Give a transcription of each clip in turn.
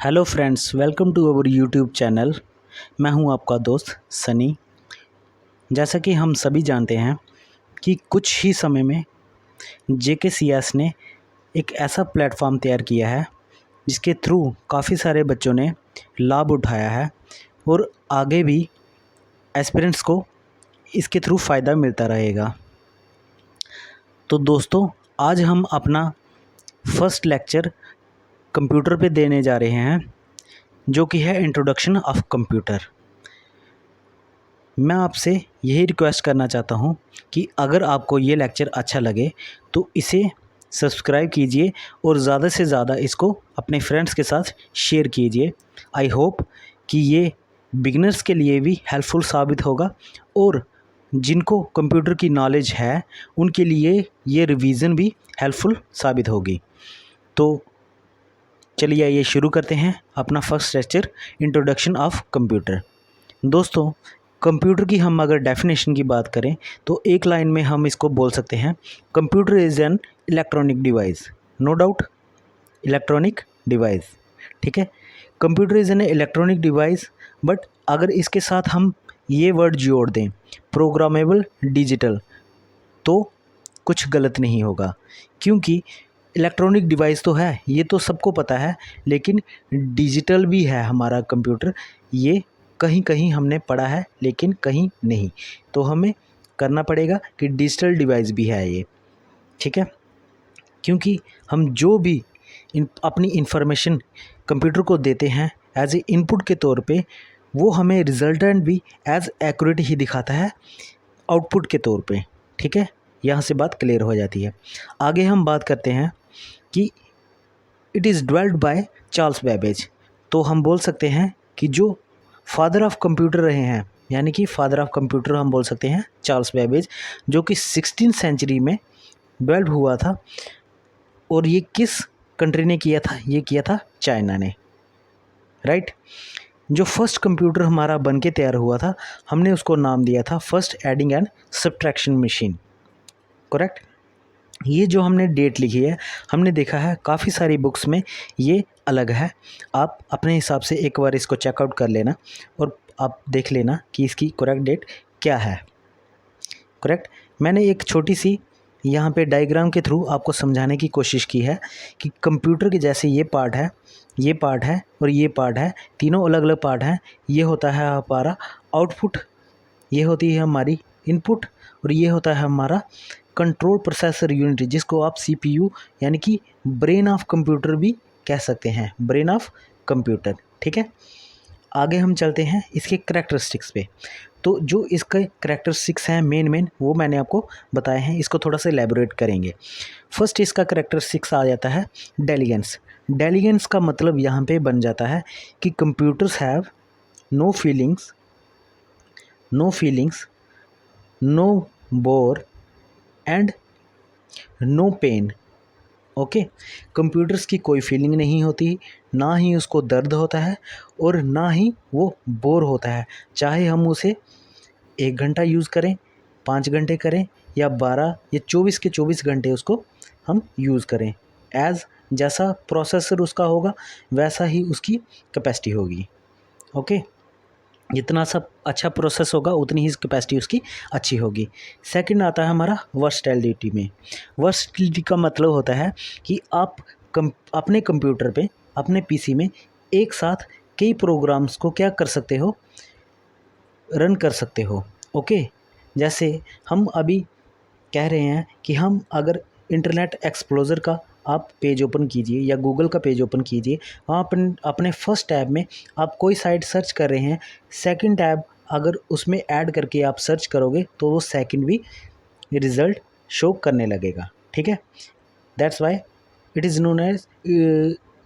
Hello friends, welcome to our YouTube channel. मैं हूं आपका दोस्त सनी। जैसा कि हम सभी जानते हैं कि कुछ ही समय में JKCS ने एक ऐसा प्लेटफॉर्म तैयार किया है जिसके थ्रू काफ़ी सारे बच्चों ने लाभ उठाया है और आगे भी एस्पिरेंट्स को इसके थ्रू फ़ायदा मिलता रहेगा। तो दोस्तों, आज हम अपना फर्स्ट लेक्चर कंप्यूटर पे देने जा रहे हैं, जो कि है इंट्रोडक्शन ऑफ कंप्यूटर। मैं आपसे यही रिक्वेस्ट करना चाहता हूँ कि अगर आपको ये लेक्चर अच्छा लगे तो इसे सब्सक्राइब कीजिए और ज़्यादा से ज़्यादा इसको अपने फ्रेंड्स के साथ शेयर कीजिए। आई होप कि ये बिगिनर्स के लिए भी हेल्पफुल साबित होगा और जिनको कंप्यूटर की नॉलेज है उनके लिए ये रिवीजन भी हेल्पफुल साबित होगी। तो चलिए ये शुरू करते हैं अपना first lecture, introduction of computer. दोस्तों, कंप्यूटर की हम अगर डेफिनेशन की बात करें तो एक लाइन में हम इसको बोल सकते हैं, computer is an electronic device. No doubt, electronic device. ठीक है, computer is an electronic device, but अगर इसके साथ हम ये वर्ड जोड़ दें, प्रोग्रामेबल डिजिटल, तो कुछ गलत नहीं होगा। क्योंकि इलेक्ट्रॉनिक डिवाइस तो है, ये तो सबको पता है, लेकिन डिजिटल भी है हमारा कंप्यूटर। ये कहीं कहीं हमने पढ़ा है लेकिन कहीं नहीं, तो हमें करना पड़ेगा कि डिजिटल डिवाइस भी है ये। ठीक है, क्योंकि हम जो भी अपनी इंफॉर्मेशन कंप्यूटर को देते हैं एज ए इनपुट के तौर पे, वो हमें रिजल्टेंट भी एज एक्यूरेट ही दिखाता है आउटपुट के तौर पे। ठीक है, यहाँ से बात क्लियर हो जाती है। आगे हम बात करते हैं कि it is developed by Charles Babbage. तो हम बोल सकते हैं कि जो फादर ऑफ कंप्यूटर रहे हैं, यानी कि फादर ऑफ कंप्यूटर हम बोल सकते हैं चार्ल्स बैबेज, जो कि 16th सेंचुरी में डेवलप हुआ था। और ये किस कंट्री ने किया था? ये किया था चाइना ने, राइट। जो फर्स्ट कंप्यूटर हमारा बन के तैयार हुआ था, हमने उसको नाम दिया था first adding and subtraction machine. Correct. ये जो हमने डेट लिखी है, हमने देखा है काफ़ी सारी बुक्स में ये अलग है। आप अपने हिसाब से एक बार इसको चेकआउट कर लेना और आप देख लेना कि इसकी करेक्ट डेट क्या है। करेक्ट। मैंने एक छोटी सी यहाँ पे डायग्राम के थ्रू आपको समझाने की कोशिश की है कि कंप्यूटर के जैसे ये पार्ट है, ये पार्ट है और ये पार्ट है, तीनों अलग अलग पार्ट हैं। ये होता है हमारा आउटपुट, ये होती है हमारी इनपुट, और ये होता है हमारा कंट्रोल प्रोसेसर यूनिट, जिसको आप CPU यानी कि ब्रेन ऑफ कंप्यूटर भी कह सकते हैं, ब्रेन ऑफ कंप्यूटर। ठीक है, आगे हम चलते हैं इसके करैक्टरिस्टिक्स पे। तो जो इसके करैक्टरिस्टिक्स हैं मेन वो मैंने आपको बताए हैं, इसको थोड़ा सा एलैबोरेट करेंगे। फर्स्ट इसका करैक्टरिस्टिक्स आ जाता है डेलीगेंस। डेलीगेंस का मतलब यहाँ पे बन जाता है कि computers have no feelings, no bore and no pain. Okay, computers की कोई फीलिंग नहीं होती, ना ही उसको दर्द होता है और ना ही वो बोर होता है। चाहे हम उसे 1 घंटा यूज़ करें, 5 घंटे करें, या 12 या 24 के 24 घंटे उसको हम यूज़ करें, एज जैसा प्रोसेसर उसका होगा वैसा ही उसकी कैपेसिटी होगी। ओके, जितना सब अच्छा प्रोसेस होगा उतनी ही कैपेसिटी उसकी अच्छी होगी। सेकंड आता है हमारा वर्सटैलिटी में। वर्सटैलिटी का मतलब होता है कि आप अपने कंप्यूटर पे, अपने PC में एक साथ कई प्रोग्राम्स को क्या कर सकते हो, रन कर सकते हो। ओके, जैसे हम अभी कह रहे हैं कि हम अगर इंटरनेट एक्सप्लोरर का आप पेज ओपन कीजिए या गूगल का पेज ओपन कीजिए, वहाँ अपने फर्स्ट टैब में आप कोई साइट सर्च कर रहे हैं, सेकंड टैब अगर उसमें ऐड करके आप सर्च करोगे तो वो सेकंड भी रिज़ल्ट शो करने लगेगा। ठीक है, that's why it is known as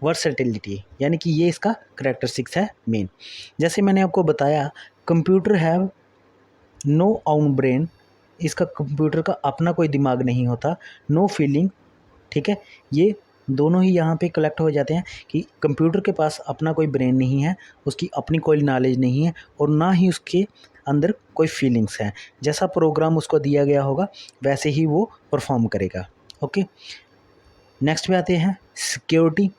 versatility, यानी कि ये इसका करैक्टरिस्टिक्स है मेन। जैसे मैंने आपको बताया, computer have no own brain, इसका कंप्यूटर का अपना कोई दिमाग नहीं होता। नो फीलिंग, ठीक है, ये दोनों ही यहाँ पे कलेक्ट हो जाते हैं कि कंप्यूटर के पास अपना कोई ब्रेन नहीं है, उसकी अपनी कोई नॉलेज नहीं है और ना ही उसके अंदर कोई फीलिंग्स हैं। जैसा प्रोग्राम उसको दिया गया होगा वैसे ही वो परफॉर्म करेगा। ओके, नेक्स्ट पे आते हैं सिक्योरिटी।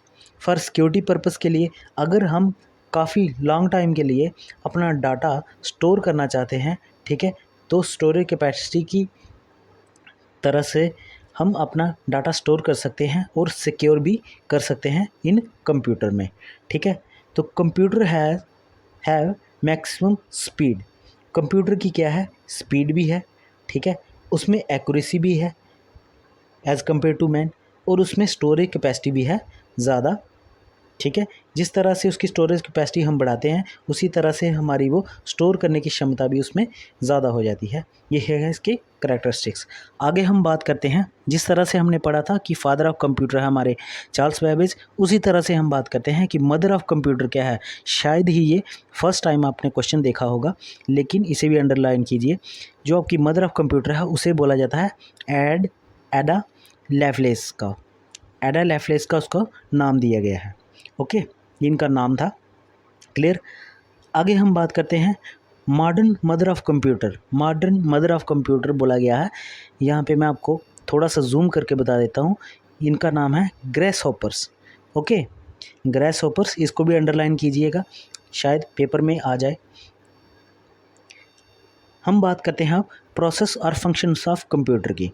फॉर सिक्योरिटी पर्पस के लिए अगर हम काफ़ी लॉन्ग टाइम के लिए अपना डाटा स्टोर करना चाहते हैं, ठीक है, तो स्टोरेज कैपेसिटी की तरह से हम अपना डाटा स्टोर कर सकते हैं और सिक्योर भी कर सकते हैं इन कंप्यूटर में, ठीक है। तो computer have maximum speed, computer की क्या है, स्पीड भी है, ठीक है, उसमें एक्यूरेसी भी है एज़ कम्पेयर टू मैन, और उसमें स्टोरेज कैपेसिटी भी है ज़्यादा, ठीक है। जिस तरह से उसकी स्टोरेज कैपेसिटी हम बढ़ाते हैं उसी तरह से हमारी वो स्टोर करने की क्षमता भी उसमें ज़्यादा हो जाती है। ये है इसके करैक्टरिस्टिक्स। आगे हम बात करते हैं, जिस तरह से हमने पढ़ा था कि फादर ऑफ कंप्यूटर है हमारे चार्ल्स बेबेज, उसी तरह से हम बात करते हैं कि मदर ऑफ कंप्यूटर क्या है। शायद ही ये फर्स्ट टाइम आपने क्वेश्चन देखा होगा, लेकिन इसे भी अंडरलाइन कीजिए। जो आपकी मदर ऑफ कंप्यूटर है उसे बोला जाता है एडा लैवलेस का, एडा लैवलेस का उसका नाम दिया गया है, ओके, इनका नाम था। क्लियर। आगे हम बात करते हैं modern mother of computer. Modern mother of computer बोला गया है, यहाँ पे मैं आपको थोड़ा सा जूम करके बता देता हूँ। इनका नाम है grace hoppers, okay, grace hoppers, इसको भी अंडरलाइन कीजिएगा, शायद पेपर में आ जाए। हम बात करते हैं अब प्रोसेस और फंक्शंस ऑफ कंप्यूटर की।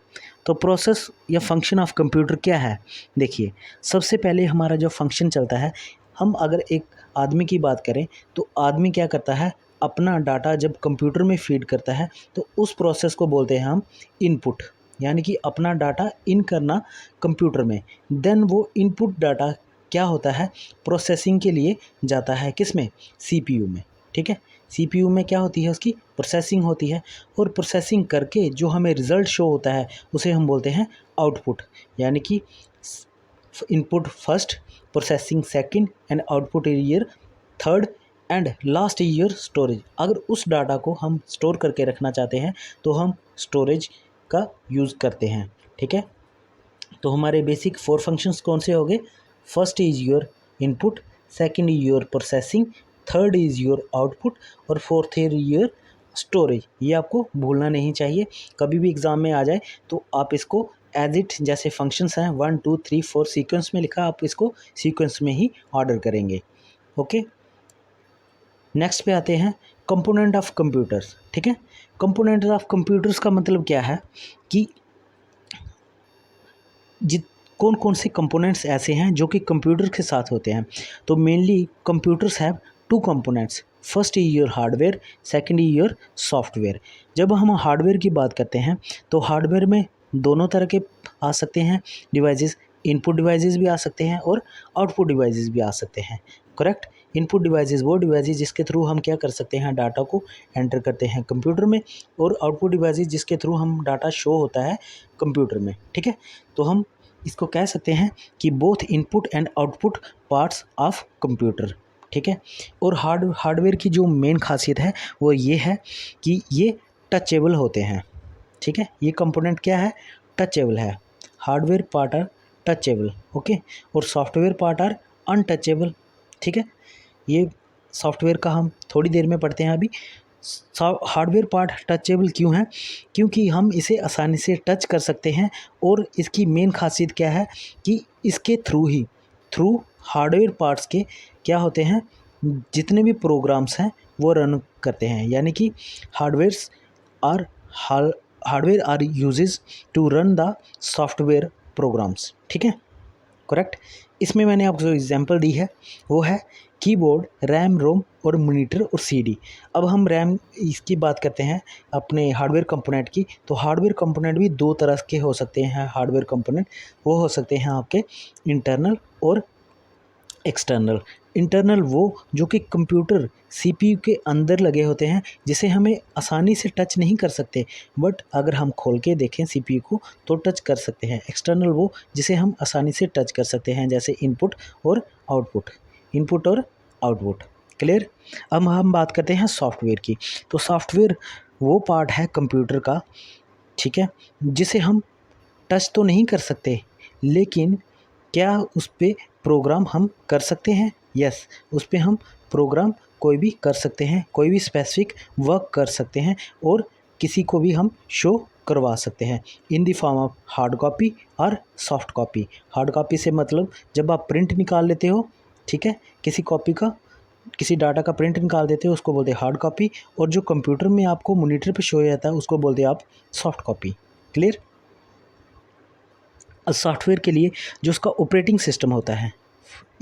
तो प्रोसेस या फंक्शन ऑफ कंप्यूटर क्या है, देखिए, सबसे पहले हमारा जो फंक्शन चलता है, हम अगर एक आदमी की बात करें तो आदमी क्या करता है, अपना डाटा जब कंप्यूटर में फीड करता है तो उस प्रोसेस को बोलते हैं हम इनपुट, यानी कि अपना डाटा इन करना कंप्यूटर में। देन वो इनपुट डाटा क्या होता है, प्रोसेसिंग के लिए जाता है किस में, CPU में, ठीक है। CPU में क्या होती है, उसकी प्रोसेसिंग होती है, और प्रोसेसिंग करके जो हमें रिज़ल्ट शो होता है उसे हम बोलते हैं आउटपुट, यानी कि input first, processing second and output year third and last year storage. अगर उस डाटा को हम स्टोर करके रखना चाहते हैं तो हम स्टोरेज का यूज़ करते हैं, ठीक है। तो हमारे बेसिक 4 फंक्शंस कौन से हो गए, first is your input, second is your processing, third is your output, और फोर्थ इज योर स्टोरेज। ये आपको भूलना नहीं चाहिए, कभी भी एग्ज़ाम में आ जाए तो आप इसको एज इट, जैसे फंक्शंस हैं 1 2 3 4 सीक्वेंस में लिखा, आप इसको सीक्वेंस में ही ऑर्डर करेंगे, ओके। नेक्स्ट पे आते हैं कंपोनेंट ऑफ कंप्यूटर्स, ठीक है। कंपोनेंट ऑफ कंप्यूटर्स का मतलब क्या है कि कौन कौन से कंपोनेंट्स ऐसे हैं जो कि कंप्यूटर के साथ होते हैं। तो mainly computers have 2 components, first is your hardware, second is your software. जब हम हार्डवेयर की बात करते हैं तो हार्डवेयर में दोनों तरह के आ सकते हैं डिवाइसेस, इनपुट डिवाइसेस भी आ सकते हैं और आउटपुट डिवाइसेस भी आ सकते हैं, करेक्ट। इनपुट डिवाइसेस वो डिवाइसेस जिसके थ्रू हम क्या कर सकते हैं, डाटा को एंटर करते हैं कंप्यूटर में, और आउटपुट डिवाइसेस जिसके थ्रू हम डाटा शो होता है कंप्यूटर में, ठीक है। तो हम इसको कह सकते हैं कि both input and output parts of computer, ठीक है। और हार्डवेयर की जो मेन खासियत है वो ये है कि ये टचेबल होते हैं, ठीक है। ये कंपोनेंट क्या है, टचेबल है। Hardware part are touchable, okay, और सॉफ्टवेयर पार्ट आर अनटचेबल, ठीक है। ये सॉफ्टवेयर का हम थोड़ी देर में पढ़ते हैं। अभी हार्डवेयर पार्ट टचेबल क्यों है, क्योंकि हम इसे आसानी से टच कर सकते हैं, और इसकी मेन खासियत क्या है कि इसके थ्रू हार्डवेयर पार्ट्स के क्या होते हैं, जितने भी प्रोग्राम्स हैं वो रन करते हैं, यानी कि hardware are uses to run the software programs, ठीक है, करेक्ट। इसमें मैंने आपको जो एग्जांपल दी है वो है कीबोर्ड, रैम, रोम और मॉनिटर और सीडी। अब हम रैम इसकी बात करते हैं अपने हार्डवेयर कंपोनेंट की। तो हार्डवेयर कंपोनेंट भी 2 तरह के हो सकते हैं। हार्डवेयर कंपोनेंट वो हो सकते हैं आपके इंटरनल और एक्सटर्नल। इंटरनल वो जो कि कंप्यूटर CPU के अंदर लगे होते हैं, जिसे हमें आसानी से टच नहीं कर सकते, बट अगर हम खोल के देखें CPU को तो टच कर सकते हैं। एक्सटर्नल वो जिसे हम आसानी से टच कर सकते हैं, जैसे इनपुट और आउटपुट, क्लियर। अब हम बात करते हैं सॉफ्टवेयर की। तो सॉफ्टवेयर वो पार्ट है कंप्यूटर का, ठीक है, जिसे हम टच तो नहीं कर सकते, लेकिन क्या उस पर प्रोग्राम हम कर सकते हैं, यस, उस पर हम प्रोग्राम कोई भी कर सकते हैं, कोई भी स्पेसिफिक वर्क कर सकते हैं, और किसी को भी हम शो करवा सकते हैं in the form of hard copy और सॉफ्ट कॉपी। हार्ड कॉपी से मतलब जब आप प्रिंट निकाल लेते हो, ठीक है, किसी कॉपी का, किसी डाटा का प्रिंट निकाल देते हो, उसको बोलते हैं हार्ड कॉपी, और जो कंप्यूटर में आपको मॉनिटर पे शो हो जाता है उसको बोलते हैं आप सॉफ्ट कॉपी। क्लियर। सॉफ्टवेयर के लिए जो उसका ऑपरेटिंग सिस्टम होता है,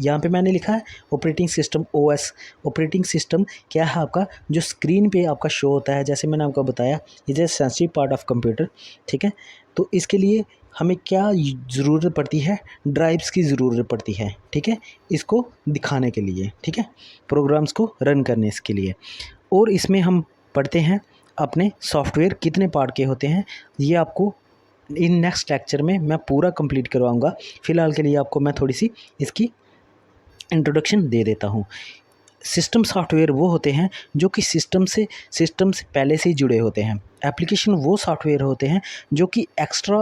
यहाँ पे मैंने लिखा है operating system, OS. Operating system क्या है आपका, जो स्क्रीन पे आपका शो होता है, जैसे मैंने आपको बताया is a sensitive part of computer, ठीक है। तो इसके लिए हमें क्या ज़रूरत पड़ती है, ड्राइव्स की ज़रूरत पड़ती है, ठीक है, इसको दिखाने के लिए, ठीक है, प्रोग्राम्स को रन करने इसके लिए। और इसमें हम पढ़ते हैं अपने सॉफ्टवेयर कितने पार्ट के होते हैं, ये आपको इन नेक्स्ट लेक्चर में मैं पूरा कंप्लीट करवाऊंगा। फ़िलहाल के लिए आपको मैं थोड़ी सी इसकी इंट्रोडक्शन दे देता हूँ। सिस्टम सॉफ्टवेयर वो होते हैं जो कि सिस्टम से पहले से ही जुड़े होते हैं। एप्लीकेशन वो सॉफ्टवेयर होते हैं जो कि एक्स्ट्रा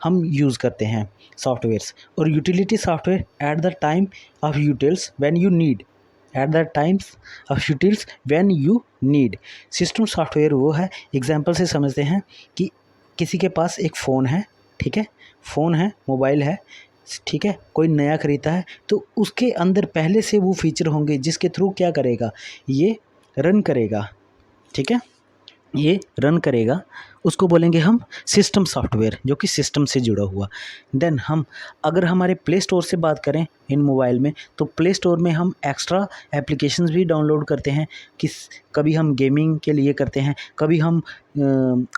हम यूज़ करते हैं सॉफ्टवेयर्स। और utility software at the time of utils when you need, at the times of utils when you need. System software वो है, एग्जांपल से समझते हैं कि किसी के पास एक फ़ोन है, ठीक है, फ़ोन है, मोबाइल है, ठीक है, कोई नया ख़रीदा है, तो उसके अंदर पहले से वो फीचर होंगे जिसके थ्रू क्या करेगा, ये रन करेगा, ठीक है, ये रन करेगा, उसको बोलेंगे हम सिस्टम सॉफ्टवेयर, जो कि सिस्टम से जुड़ा हुआ। देन हम अगर हमारे प्ले स्टोर से बात करें इन मोबाइल में, तो प्ले स्टोर में हम एक्स्ट्रा एप्लीकेशंस भी डाउनलोड करते हैं। कभी हम गेमिंग के लिए करते हैं, कभी हम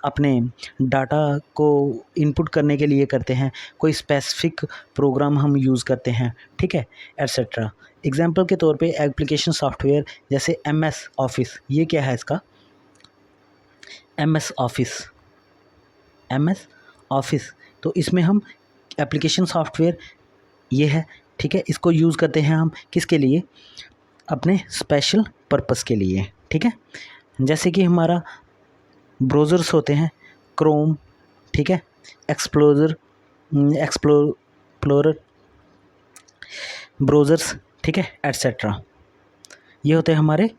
अपने डाटा को इनपुट करने के लिए करते हैं, कोई स्पेसिफिक प्रोग्राम हम यूज़ करते हैं, ठीक है, एट्सेट्रा। एग्जाम्पल के तौर पे एप्लीकेशन सॉफ्टवेयर जैसे MS ऑफिस, ये क्या है इसका, MS ऑफिस, तो इसमें हम एप्लीकेशन सॉफ्टवेयर ये है, ठीक है, इसको यूज़ करते हैं हम किसके लिए, अपने स्पेशल पर्पस के लिए, ठीक है। जैसे कि हमारा ब्राउज़र्स होते हैं, क्रोम, ठीक है, एक्सप्लोरर ब्राउज़र्स, ठीक है, एट्सेट्रा, ये होते हैं हमारे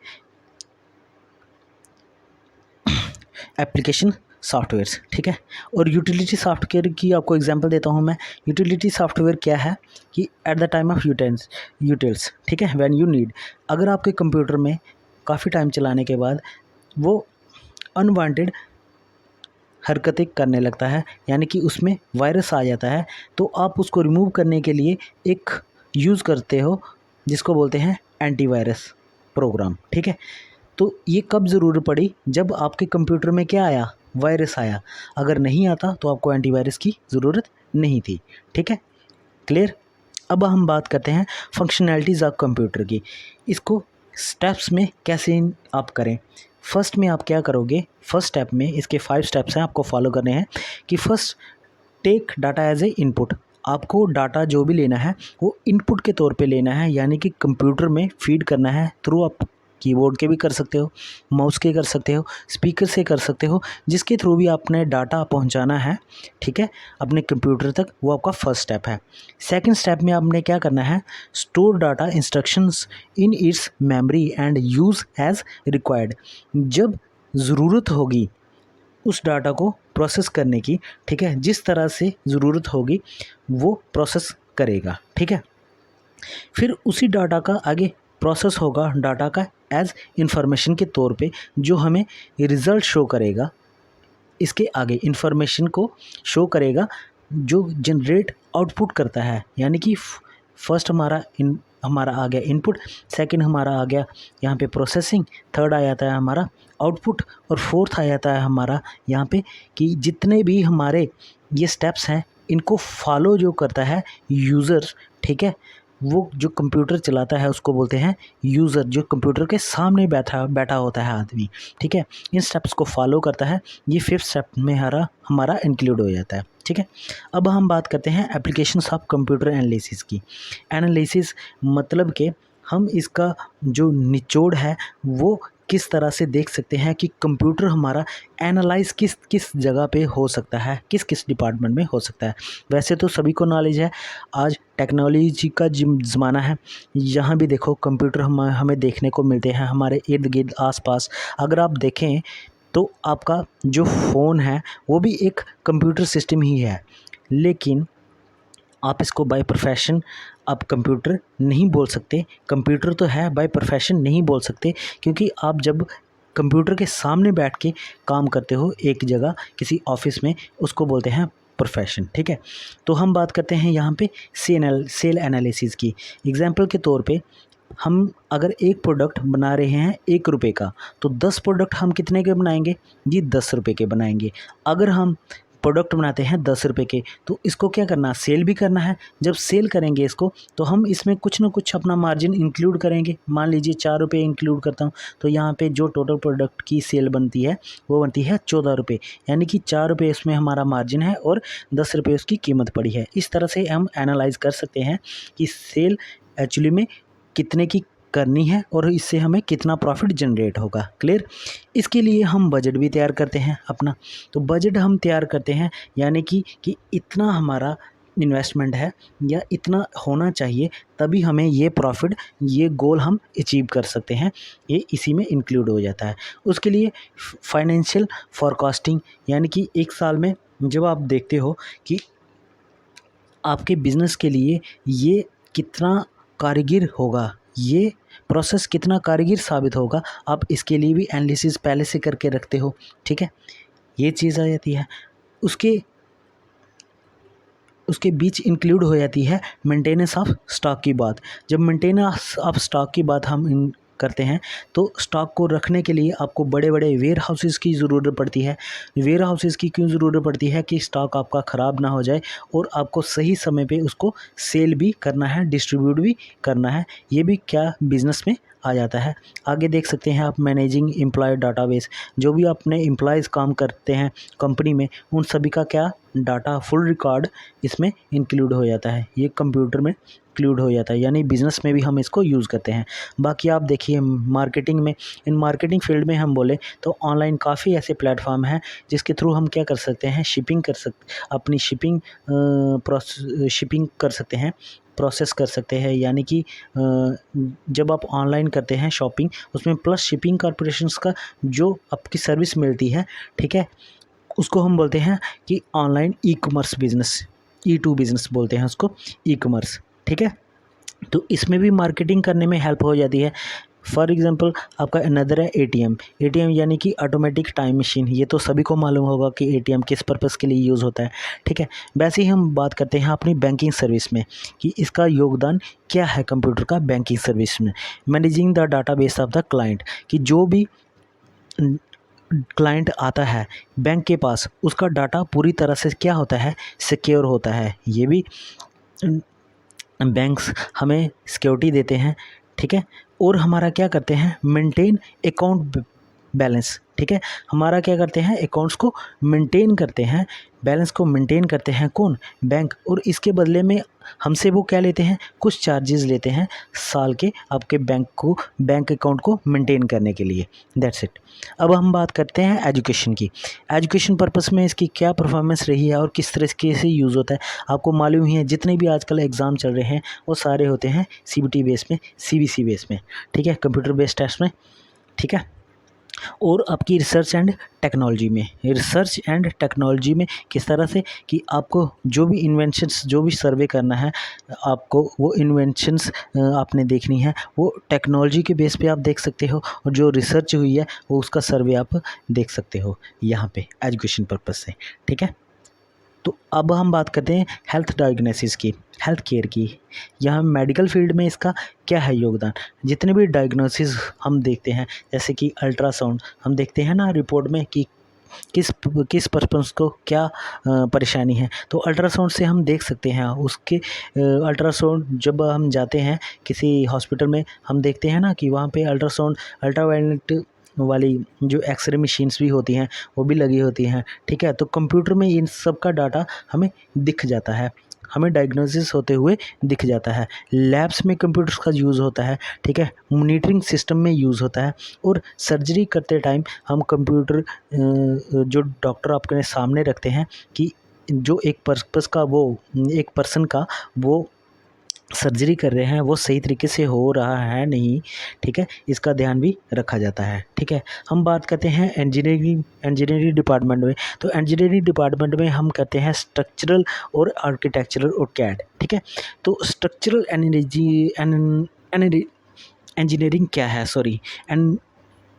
एप्लीकेशन सॉफ्टवेयर्स, ठीक है। और यूटिलिटी सॉफ्टवेयर की आपको एग्जांपल देता हूँ मैं। यूटिलिटी सॉफ्टवेयर क्या है कि at the time of utils, ठीक है, व्हेन यू नीड, अगर आपके कंप्यूटर में काफ़ी टाइम चलाने के बाद वो अनवांटेड हरकतें करने लगता है, यानी कि उसमें वायरस आ जाता है, तो आप उसको रिमूव करने के लिए एक यूज़ करते हो जिसको बोलते हैं एंटीवायरस प्रोग्राम, ठीक है। तो ये कब ज़रूरत पड़ी, जब आपके कंप्यूटर में क्या आया, वायरस आया। अगर नहीं आता तो आपको एंटीवायरस की ज़रूरत नहीं थी, ठीक है, क्लियर। अब हम बात करते हैं फंक्शनैलिटीज़ ऑफ कंप्यूटर की। इसको स्टेप्स में कैसे आप करें। फर्स्ट में आप क्या करोगे, फर्स्ट स्टेप में इसके 5 स्टेप्स हैं, आपको फॉलो करने हैं। कि first, take data as a input. आपको डाटा जो भी लेना है वो इनपुट के तौर पे लेना है, यानी कि कंप्यूटर में फीड करना है थ्रू आप कीबोर्ड के भी कर सकते हो, माउस के कर सकते हो, स्पीकर से कर सकते हो, जिसके थ्रू भी आपने डाटा पहुंचाना है, ठीक है, अपने कंप्यूटर तक, वो आपका फर्स्ट स्टेप है। सेकंड स्टेप में आपने क्या करना है, store data instructions in its memory and use as required. जब ज़रूरत होगी उस डाटा को प्रोसेस करने की, ठीक है, जिस तरह से ज़रूरत होगी वो प्रोसेस करेगा, ठीक है। फिर उसी डाटा का आगे प्रोसेस होगा, डाटा का एज इंफॉर्मेशन के तौर पे, जो हमें रिज़ल्ट शो करेगा। इसके आगे इंफॉर्मेशन को शो करेगा जो जनरेट आउटपुट करता है, यानी कि फर्स्ट हमारा आ गया इनपुट, सेकंड हमारा आ गया यहाँ पे प्रोसेसिंग, थर्ड आ जाता है हमारा आउटपुट, और फोर्थ आ जाता है हमारा यहाँ पे कि जितने भी हमारे ये स्टेप्स हैं इनको फॉलो जो करता है यूज़र, ठीक है, वो जो कंप्यूटर चलाता है उसको बोलते हैं यूज़र, जो कंप्यूटर के सामने बैठा होता है आदमी, ठीक है, इन स्टेप्स को फॉलो करता है। ये 5th स्टेप में हमारा इंक्लूड हो जाता है, ठीक है। अब हम बात करते हैं एप्लीकेशंस ऑफ कंप्यूटर एनालिसिस की। एनालिसिस मतलब कि हम इसका जो निचोड़ है वो किस तरह से देख सकते हैं कि कंप्यूटर हमारा एनालाइज किस किस जगह पे हो सकता है, किस किस डिपार्टमेंट में हो सकता है। वैसे तो सभी को नॉलेज है, आज टेक्नोलॉजी का ज़माना है, यहाँ भी देखो कंप्यूटर हमें देखने को मिलते हैं हमारे इर्द गिर्द आसपास। अगर आप देखें तो आपका जो फ़ोन है वो भी एक कंप्यूटर सिस्टम ही है, लेकिन आप इसको बाय प्रोफेशन आप कंप्यूटर नहीं बोल सकते। कंप्यूटर तो है, बाय प्रोफेशन नहीं बोल सकते, क्योंकि आप जब कंप्यूटर के सामने बैठ के काम करते हो एक जगह किसी ऑफिस में, उसको बोलते हैं प्रोफेशन। ठीक है, तो हम बात करते हैं यहाँ पे सेल एनालिसिस की। एग्जांपल के तौर पे हम अगर एक प्रोडक्ट बना रहे हैं 1 रुपये का, तो 10 प्रोडक्ट हम कितने के बनाएंगे जी? 10 रुपये के बनाएंगे। अगर हम प्रोडक्ट बनाते हैं 10 रुपये के, तो इसको क्या करना, सेल भी करना है। जब सेल करेंगे इसको, तो हम इसमें कुछ ना कुछ अपना मार्जिन इंक्लूड करेंगे। मान लीजिए 4 रुपये इंक्लूड करता हूँ, तो यहाँ पे जो टोटल प्रोडक्ट की सेल बनती है वो बनती है 14 रुपये, यानी कि 4 रुपये इसमें हमारा मार्जिन है और 10 रुपये उसकी कीमत पड़ी है। इस तरह से हम एनालाइज कर सकते हैं कि सेल एक्चुअली में कितने की करनी है और इससे हमें कितना प्रॉफिट जनरेट होगा। क्लियर? इसके लिए हम बजट भी तैयार करते हैं अपना। तो बजट हम तैयार करते हैं, यानी कि इतना हमारा इन्वेस्टमेंट है या इतना होना चाहिए, तभी हमें ये प्रॉफिट, ये गोल हम अचीव कर सकते हैं। ये इसी में इंक्लूड हो जाता है। उसके लिए फाइनेंशियल फोरकास्टिंग, यानी कि एक साल में जब आप देखते हो कि आपके बिज़नेस के लिए ये कितना कारगर होगा, ये प्रोसेस कितना कारगर साबित होगा, आप इसके लिए भी एनालिसिस पहले से करके रखते हो। ठीक है, ये चीज़ आ जाती है। उसके बीच इंक्लूड हो जाती है मेंटेनेंस ऑफ स्टॉक की बात। जब मेंटेनेंस ऑफ स्टॉक की बात हम करते हैं, तो स्टॉक को रखने के लिए आपको बड़े बड़े वेयर हाउसेज़ की ज़रूरत पड़ती है। वेयर हाउसेज़ की क्यों ज़रूरत पड़ती है? कि स्टॉक आपका ख़राब ना हो जाए और आपको सही समय पे उसको सेल भी करना है, डिस्ट्रीब्यूट भी करना है। ये भी क्या बिज़नेस में आ जाता है। आगे देख सकते हैं आप मैनेजिंग एम्प्लॉय डाटाबेस। जो भी अपने एम्प्लॉयज़ काम करते हैं कंपनी में, उन सभी का क्या डाटा, फुल रिकॉर्ड इसमें इंक्लूड हो जाता है। ये कंप्यूटर में इंक्लूड हो जाता है, यानी बिज़नेस में भी हम इसको यूज़ करते हैं। बाकी आप देखिए मार्केटिंग में, इन मार्केटिंग फील्ड में हम बोले तो ऑनलाइन काफ़ी ऐसे प्लेटफॉर्म हैं जिसके थ्रू हम क्या कर सकते हैं, अपनी शिपिंग कर सकते हैं, प्रोसेस कर सकते हैं। यानी कि जब आप ऑनलाइन करते हैं शॉपिंग, उसमें प्लस शिपिंग कॉर्पोरेशंस का जो आपकी सर्विस मिलती है, ठीक है, उसको हम बोलते हैं कि online e commerce business, E2 business बोलते हैं उसको, ई कॉमर्स। ठीक है, तो इसमें भी मार्केटिंग करने में हेल्प हो जाती है। फॉर एग्ज़ाम्पल आपका अनदर है एटीएम। यानी कि ऑटोमेटिक टाइम मशीन। ये तो सभी को मालूम होगा कि एटीएम किस पर्पज़ के लिए यूज़ होता है। ठीक है, वैसे ही हम बात करते हैं अपनी बैंकिंग सर्विस में कि इसका योगदान क्या है कंप्यूटर का बैंकिंग सर्विस में। Managing the database of the client, कि जो भी क्लाइंट आता है बैंक के पास, उसका डाटा पूरी तरह से क्या होता है, सिक्योर होता है। ये भी बैंक्स हमें सिक्योरिटी देते हैं। ठीक है, और हमारा क्या करते हैं, मेंटेन अकाउंट बैलेंस। ठीक है, हमारा क्या करते हैं, अकाउंट्स को मेंटेन करते हैं, बैलेंस को मेंटेन करते हैं कौन, बैंक। और इसके बदले में हमसे वो क्या लेते हैं, कुछ चार्जेस लेते हैं साल के, आपके बैंक अकाउंट को मेंटेन करने के लिए। That's it. अब हम बात करते हैं एजुकेशन की। एजुकेशन पर्पस में इसकी क्या परफॉर्मेंस रही है और किस तरीके से यूज़ होता है। आपको मालूम ही है जितने भी आजकल एग्ज़ाम चल रहे हैं वो सारे होते हैं CBT बेस में, CBC बेस में। ठीक है, कंप्यूटर बेस्ड टेस्ट में। ठीक है, और आपकी रिसर्च एंड टेक्नोलॉजी में किस तरह से कि आपको जो भी इन्वेंशंस, जो भी सर्वे करना है, आपको वो इन्वेंशंस आपने देखनी है, वो टेक्नोलॉजी के बेस पे आप देख सकते हो, और जो रिसर्च हुई है वो उसका सर्वे आप देख सकते हो यहाँ पे एजुकेशन पर्पस से। ठीक है, तो अब हम बात करते हैं हेल्थ डायग्नोसिस की, हेल्थ केयर की। यहाँ मेडिकल फील्ड में इसका क्या है योगदान। जितने भी डायग्नोसिस हम देखते हैं, जैसे कि अल्ट्रासाउंड हम देखते हैं ना रिपोर्ट में कि किस पर्सन को क्या परेशानी है, तो अल्ट्रासाउंड से हम देख सकते हैं उसके। अल्ट्रासाउंड जब हम जाते हैं किसी हॉस्पिटल में, हम देखते हैं ना कि वहाँ पे अल्ट्रावायलेट वाली जो एक्सरे मशीन्स भी होती हैं वो भी लगी होती हैं। ठीक है, तो कंप्यूटर में इन सब का डाटा हमें दिख जाता है, हमें डायग्नोसिस होते हुए दिख जाता है। लैब्स में कंप्यूटर्स का यूज़ होता है। ठीक है, मॉनिटरिंग सिस्टम में यूज़ होता है, और सर्जरी करते टाइम हम कंप्यूटर जो डॉक्टर आपके सामने रखते हैं कि जो एक पर्पस का, वो एक पर्सन का वो सर्जरी कर रहे हैं वो सही तरीके से हो रहा है नहीं, ठीक है, इसका ध्यान भी रखा जाता है, ठीक है। हम बात करते हैं इंजीनियरिंग डिपार्टमेंट में। तो इंजीनियरिंग डिपार्टमेंट में हम करते हैं स्ट्रक्चरल और आर्किटेक्चरल और कैड, ठीक है। तो स्ट्रक्चरल इंजीनियरिंग क्या है, सॉरी,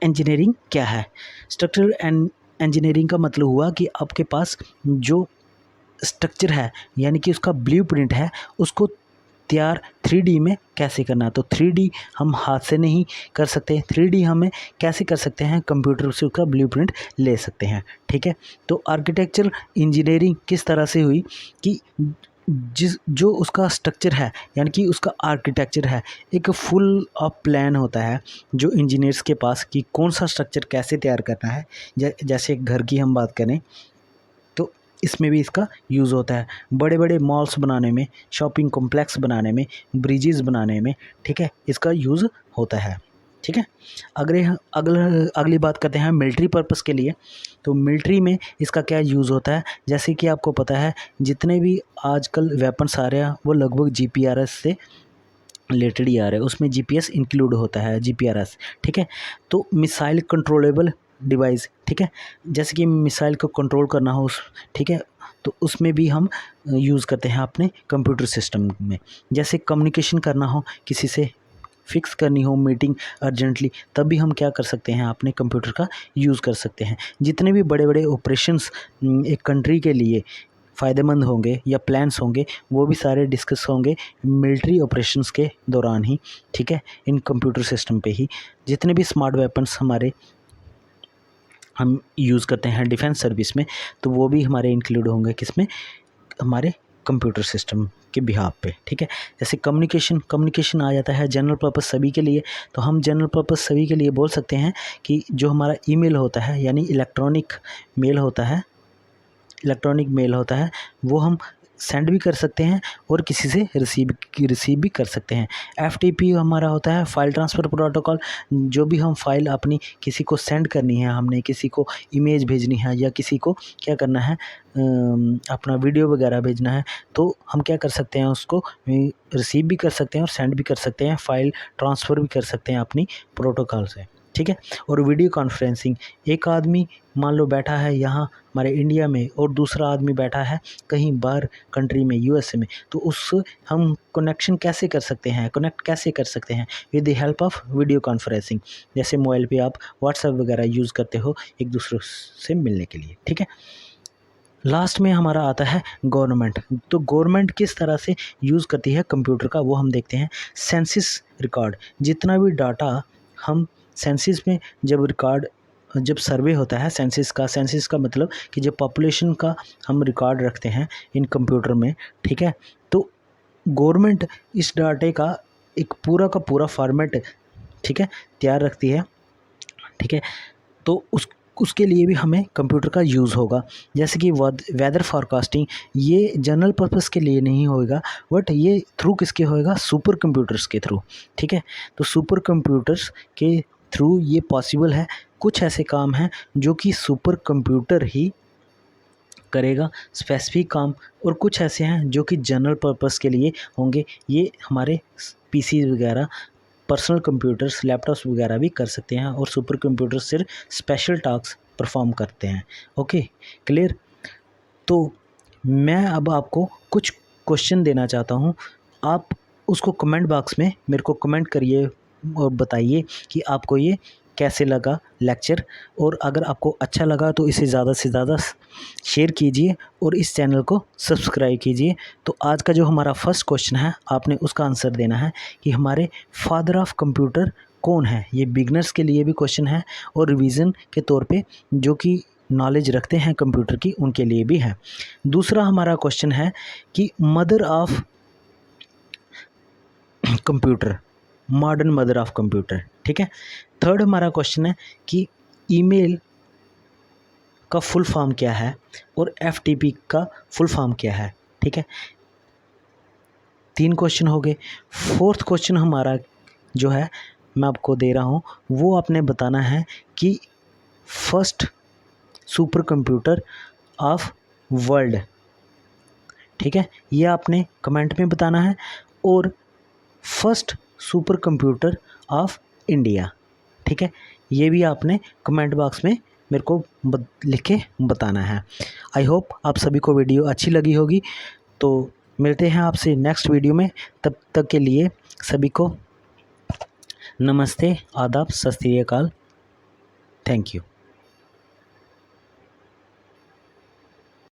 इंजीनियरिंग क्या है? स्ट्रक्चरल इंजीनियरिंग का मतलब हुआ कि आपके पास जो स्ट्रक्चर है यानी कि उसका ब्लूप्रिंट है, उसको तैयार 3D में कैसे करना है। तो 3D हम हाथ से नहीं कर सकते, 3D हमें कैसे कर सकते हैं, कंप्यूटर से उसका ब्लूप्रिंट ले सकते हैं, ठीक है। तो आर्किटेक्चरल इंजीनियरिंग किस तरह से हुई कि जो उसका स्ट्रक्चर है यानी कि उसका आर्किटेक्चर है, एक फुल ऑफ प्लान होता है जो इंजीनियर्स के पास कि कौन सा स्ट्रक्चर कैसे तैयार करना है। जैसे घर की हम बात करें तो इसमें भी इसका यूज़ होता है, बड़े बड़े मॉल्स बनाने में, शॉपिंग कॉम्प्लेक्स बनाने में, ब्रिजेस बनाने में, ठीक है, इसका यूज़ होता है, ठीक है। अगली बात करते हैं मिलिट्री पर्पस के लिए। तो मिलिट्री में इसका क्या यूज़ होता है, जैसे कि आपको पता है जितने भी आजकल वेपन्स आ रहे हैं वो लगभग GPRS से रिलेटेड ही आ रहे हैं, उसमें GPS इंक्लूड होता है, GPRS, ठीक है। तो मिसाइल कंट्रोलेबल डिवाइस, ठीक है, जैसे कि मिसाइल को कंट्रोल करना हो ठीक है, तो उसमें भी हम यूज़ करते हैं अपने कंप्यूटर सिस्टम में। जैसे कम्युनिकेशन करना हो, किसी से फिक्स करनी हो मीटिंग अर्जेंटली, तब भी हम क्या कर सकते हैं, अपने कंप्यूटर का यूज़ कर सकते हैं। जितने भी बड़े बड़े ऑपरेशंस एक कंट्री के लिए फ़ायदेमंद होंगे या प्लान्स होंगे वो भी सारे डिस्कस होंगे मिलिट्री ऑपरेशंस के दौरान ही, ठीक है, इन कंप्यूटर सिस्टम पे ही। जितने भी स्मार्ट वेपन्स हमारे हम यूज़ करते हैं डिफेंस सर्विस में, तो वो भी हमारे इंक्लूड होंगे किसमें, हमारे कंप्यूटर सिस्टम के बिहाफ पे, ठीक है। जैसे कम्युनिकेशन आ जाता है जनरल पर्पस सभी के लिए। तो हम जनरल पर्पस सभी के लिए बोल सकते हैं कि जो हमारा ईमेल होता है यानी इलेक्ट्रॉनिक मेल होता है वो हम सेंड भी कर सकते हैं और किसी से रिसीव भी कर सकते हैं। FTP हमारा होता है फाइल ट्रांसफ़र प्रोटोकॉल। जो भी हम फाइल अपनी किसी को सेंड करनी है, हमने किसी को इमेज भेजनी है या किसी को क्या करना है, अपना वीडियो वगैरह भेजना है, तो हम क्या कर सकते हैं, उसको रिसीव भी कर सकते हैं और सेंड भी कर सकते हैं, फाइल ट्रांसफ़र भी कर सकते हैं अपनी प्रोटोकॉल से, ठीक है। और वीडियो कॉन्फ्रेंसिंग, एक आदमी मान लो बैठा है यहाँ हमारे इंडिया में और दूसरा आदमी बैठा है कहीं बाहर कंट्री में, USA में, तो उससे हम कनेक्ट कैसे कर सकते हैं with the help of video conferencing. जैसे मोबाइल पे आप WhatsApp वगैरह यूज़ करते हो एक दूसरे से मिलने के लिए, ठीक है। लास्ट में हमारा आता है गवर्नमेंट। तो गवर्नमेंट किस तरह से यूज़ करती है कंप्यूटर का वो हम देखते हैं। सेंसस रिकॉर्ड, जितना भी डाटा हम सेंसस में जब सर्वे होता है सेंसस का मतलब कि जब पॉपुलेशन का हम रिकॉर्ड रखते हैं इन कंप्यूटर में, ठीक है, तो गवर्नमेंट इस डाटे का एक पूरा का पूरा फॉर्मेट, ठीक है, तैयार रखती है, ठीक है। तो उसके लिए भी हमें कंप्यूटर का यूज़ होगा। जैसे कि वेदर फॉरकास्टिंग, ये जनरल पर्पस के लिए नहीं होगा बट ये थ्रू किसके होएगा, सुपर कंप्यूटर्स के थ्रू, ठीक है। तो सुपर कंप्यूटर्स के थ्रू ये पॉसिबल है। कुछ ऐसे काम हैं जो कि सुपर कंप्यूटर ही करेगा स्पेसिफिक काम, और कुछ ऐसे हैं जो कि जनरल पर्पस के लिए होंगे। ये हमारे PC वगैरह, पर्सनल कंप्यूटर्स, लैपटॉप्स वगैरह भी कर सकते हैं और सुपर कंप्यूटर्स सिर्फ स्पेशल टास्क परफॉर्म करते हैं। Okay, clear. तो मैं अब आपको कुछ क्वेश्चन देना चाहता हूँ, आप उसको कमेंट बॉक्स में मेरे को कमेंट करिए और बताइए कि आपको ये कैसे लगा लेक्चर, और अगर आपको अच्छा लगा तो इसे ज़्यादा से ज़्यादा शेयर कीजिए और इस चैनल को सब्सक्राइब कीजिए। तो आज का जो हमारा फर्स्ट क्वेश्चन है आपने उसका आंसर देना है कि हमारे फादर ऑफ कंप्यूटर कौन है। ये बिगनर्स के लिए भी क्वेश्चन है और रिवीजन के तौर पे जो कि नॉलेज रखते हैं कंप्यूटर की उनके लिए भी है। दूसरा हमारा क्वेश्चन है कि mother of computer, modern mother of computer, ठीक है। थर्ड हमारा क्वेश्चन है कि ईमेल का फुल फॉर्म क्या है और FTP का फुल फॉर्म क्या है, ठीक है। 3 क्वेश्चन हो गए। फोर्थ क्वेश्चन हमारा जो है मैं आपको दे रहा हूँ वो आपने बताना है कि first super computer of world, ठीक है, ये आपने कमेंट में बताना है। और first super computer of India. ठीक है, ये भी आपने कमेंट बॉक्स में मेरे को लिख के बताना है। आई होप आप सभी को वीडियो अच्छी लगी होगी। तो मिलते हैं आपसे नेक्स्ट वीडियो में, तब तक के लिए सभी को नमस्ते, आदाब, सत श्री अकाल, थैंक यू।